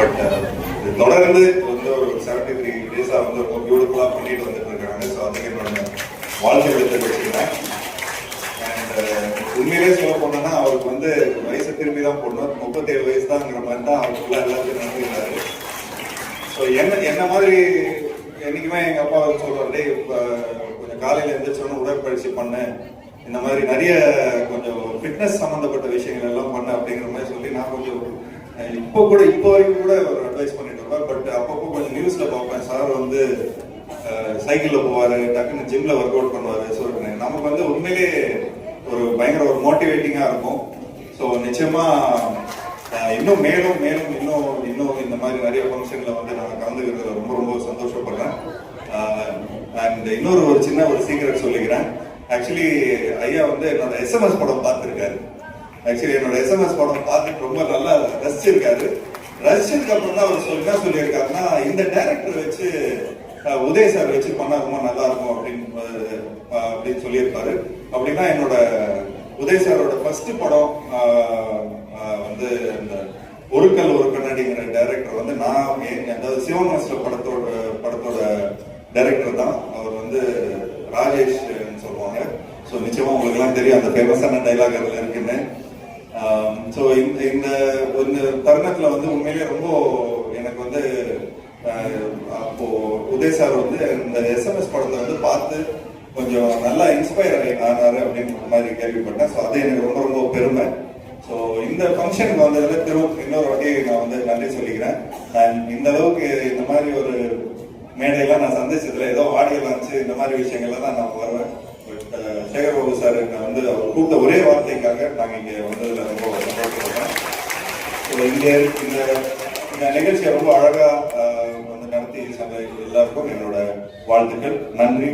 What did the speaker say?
But தொடர்ந்து வந்து ஒரு 73 டேஸாக வந்து ரொம்ப பியூட்டிஃபுல்லாக பண்ணிட்டு வந்துட்டு இருக்காங்க. ஸோ அதுக்கு என்னோட வாழ்த்துக்களை தெரிவிச்சுக்கிறேன். அண்ட் உண்மையிலே சொல்ல போனோம்னா அவருக்கு வந்து வயசை திரும்பி தான் போடணும், 37 வயசு தான்ங்கிற மாதிரி தான் அவருக்குள்ள எல்லாத்தையும் நடந்துக்கிறாரு. ஸோ என்ன மாதிரி என்னைக்குமே எங்கள் அப்பா சொல்றாரு, கொஞ்சம் காலையில் எழுந்திரிச்சோன்னு உடற்பயிற்சி பண்ணு, இந்த மாதிரி நிறைய கொஞ்சம் ஃபிட்னஸ் சம்மந்தப்பட்ட விஷயங்கள் எல்லாம் பண்ண அப்படிங்கிற மாதிரி சொல்லி நான் கொஞ்சம் இப்போ வரைக்கும் கூட ஒரு அட்வைஸ் பண்ணிட்டு இருப்பேன். பட் அப்பப்போ கொஞ்சம் நியூஸ்ல பார்ப்பேன், சார் வந்து சைக்கிளில் போவார், டக்குன்னு ஜிம்ல ஒர்க் அவுட் பண்ணுவார். ஸோ நமக்கு வந்து உண்மையிலே ஒரு பயங்கர ஒரு மோட்டிவேட்டிங்காக இருக்கும். ஸோ நிச்சயமா இன்னும் மேலும் மேலும் இன்னும் இன்னும் இந்த மாதிரி நிறைய ஃபங்க்ஷன்ல வந்து நான் கலந்துக்கிறதுல ரொம்ப ரொம்ப சந்தோஷப்படுறேன். அண்ட் இன்னொரு சின்ன ஒரு சீக்ரெட் சொல்லிக்கிறேன். ஆக்சுவலி ஐயா வந்து என்னோட எஸ்எம்எஸ் படம் பார்த்துருக்காரு. ஆக்சுவலி என்னோட எஸ்எம்எஸ் படம் பார்த்துட்டு ரொம்ப நல்லா ரசிச்சிருக்காரு. ரசிச்சதுக்கு அப்புறம் தான் அவர் என்ன சொல்லியிருக்காருன்னா, இந்த டைரக்டர் வச்சு உதய் சார் வச்சு பண்ணா ரொம்ப நல்லா இருக்கும் அப்படின்னு சொல்லியிருப்பாரு. அப்படின்னா என்னோட உதய் சாரோட ஃபர்ஸ்ட் படம் வந்து இந்த ஒரு கல் ஒரு கண்ணாடிங்கிற டைரக்டர் வந்து நான், அதாவது சிவமாஸ்டர் படத்தோட டைரக்டர் தான் அவர் வந்து ராஜேஷ் சொல்லுவாங்க. ஸோ நிச்சயமா உங்களுக்கு எல்லாம் தெரியும் அந்த ஃபேமஸான டைலாக் அதில் இருக்குன்னு. ஸோ இந்த தருணத்துல வந்து உண்மையிலேயே ரொம்ப எனக்கு வந்து அப்போ உதய் சார் வந்து இந்த எஸ்எம்எஸ் படத்தை வந்து பார்த்து கொஞ்சம் நல்லா இன்ஸ்பயர் ஆனாரு அப்படின்ற மாதிரி கேள்விப்பட்டேன். ஸோ அது எனக்கு ரொம்ப ரொம்ப பெருமை. ஸோ இந்த ஃபங்க்ஷனுக்கு வந்ததுல இன்னொரு வாட்டி நான் வந்து நன்றி சொல்லிக்கிறேன். அண்ட் இந்த அளவுக்கு இந்த மாதிரி ஒரு மேடையெல்லாம் நான் சந்திச்சதுல ஏதோ ஆடியோ லான்ச்சு இந்த மாதிரி விஷயங்கள்ல தான் நான் வருவேன். பட் சேகர் பாபு சார் வந்து அவர் கூப்பிட்ட ஒரே வார்த்தைக்காக நாங்கள் இங்கே வந்ததுல ரொம்ப சந்தோஷப்படுறேன். ஸோ இங்கே இந்த நிகழ்ச்சியை ரொம்ப அழகா வந்து நடத்தி எல்லாருக்கும் என்னோட வாழ்த்துக்கள். நன்றி.